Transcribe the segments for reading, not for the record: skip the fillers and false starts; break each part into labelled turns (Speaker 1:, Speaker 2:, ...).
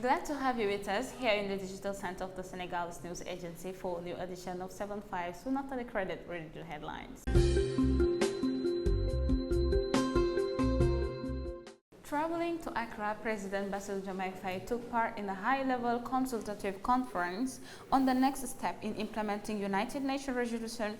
Speaker 1: Glad to have you with us here in the digital center of the Senegalese news agency for a new edition of 7/5 Soon after the credit radio headlines. Traveling to Accra, President Diomaye took part in a high-level consultative conference on the next step in implementing United Nations Resolution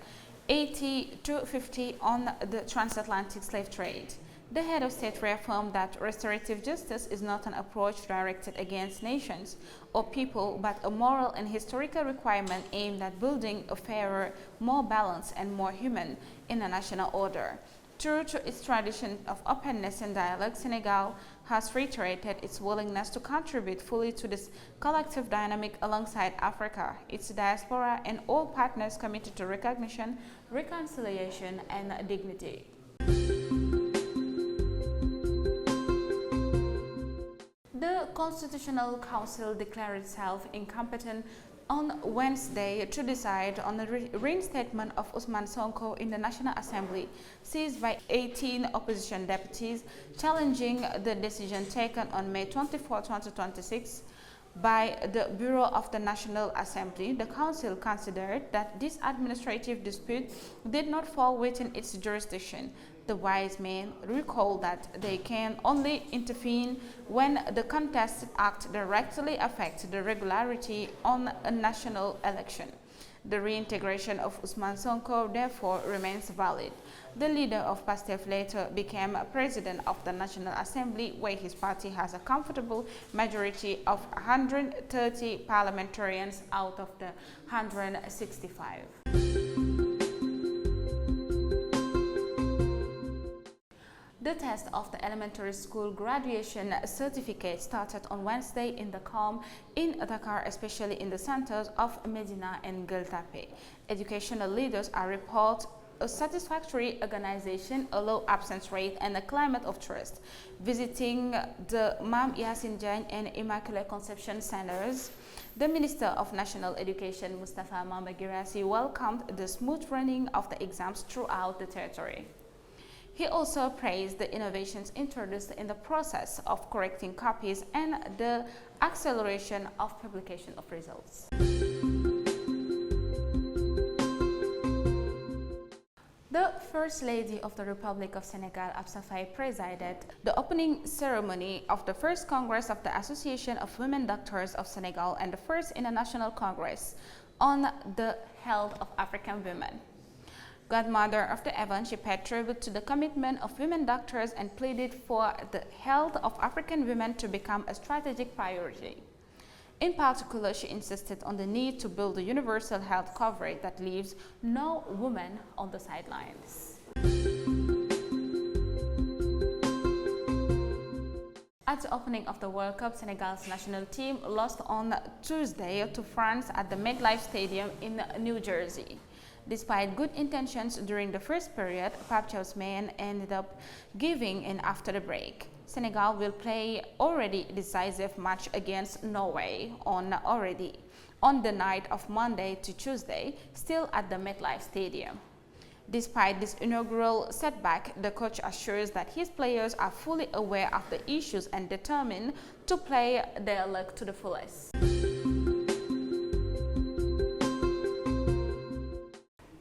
Speaker 1: 8250 on the transatlantic slave trade. The head of state reaffirmed that restorative justice is not an approach directed against nations or people, but a moral and historical requirement aimed at building a fairer, more balanced and more human international order. True to its tradition of openness and dialogue, Senegal has reiterated its willingness to contribute fully to this collective dynamic alongside Africa, its diaspora, and all partners committed to recognition, reconciliation, and dignity. The Constitutional Council declared itself incompetent on Wednesday to decide on the reinstatement of Ousmane Sonko in the National Assembly, seized by 18 opposition deputies, challenging the decision taken on May 24, 2026 by the Bureau of the National Assembly. The Council considered that this administrative dispute did not fall within its jurisdiction. The wise men recall that they can only intervene when the contested act directly affects the regularity on a national election. The reintegration of Ousmane Sonko therefore remains valid. The leader of PASTEF later became president of the National Assembly, where his party has a comfortable majority of 130 parliamentarians out of the 165. The test of the elementary school graduation certificate started on Wednesday in the COM in Dakar, especially in the centers of Medina and Gueltapé. Educational leaders are report a satisfactory organization, a low absence rate, and a climate of trust. Visiting the Mam Yassine Diagne and Immaculate Conception Centers, the Minister of National Education, Mustafa Mamba Girassi, welcomed the smooth running of the exams throughout the territory. He also praised the innovations introduced in the process of correcting copies and the acceleration of publication of results. The First Lady of the Republic of Senegal, Absa Faye, presided the opening ceremony of the first Congress of the Association of Women Doctors of Senegal and the first International Congress on the Health of African Women. Godmother of the event, she paid tribute to the commitment of women doctors and pleaded for the health of African women to become a strategic priority. In particular, she insisted on the need to build a universal health coverage that leaves no woman on the sidelines. At the opening of the World Cup, Senegal's national team lost on Tuesday to France at the MetLife Stadium in New Jersey. Despite good intentions during the first period, Pape Thiaw's men ended up giving in after the break. Senegal will play already decisive match against Norway on the night of Monday to Tuesday, still at the MetLife Stadium. Despite this inaugural setback, the coach assures that his players are fully aware of the issues and determined to play their luck to the fullest.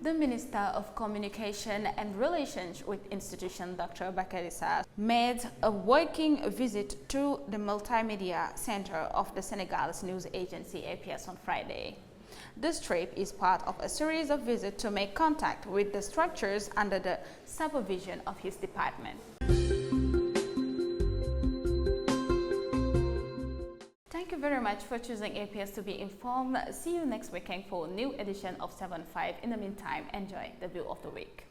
Speaker 1: The Minister of Communication and Relations with Institutions, Dr. Bakary Sarr, made a working visit to the Multimedia Center of the Senegalese news agency APS on Friday. This trip is part of a series of visits to make contact with the structures under the supervision of his department. Thank you very much for choosing APS to be informed. See you next weekend for a new edition of 7/5. In the meantime, enjoy the view of the week.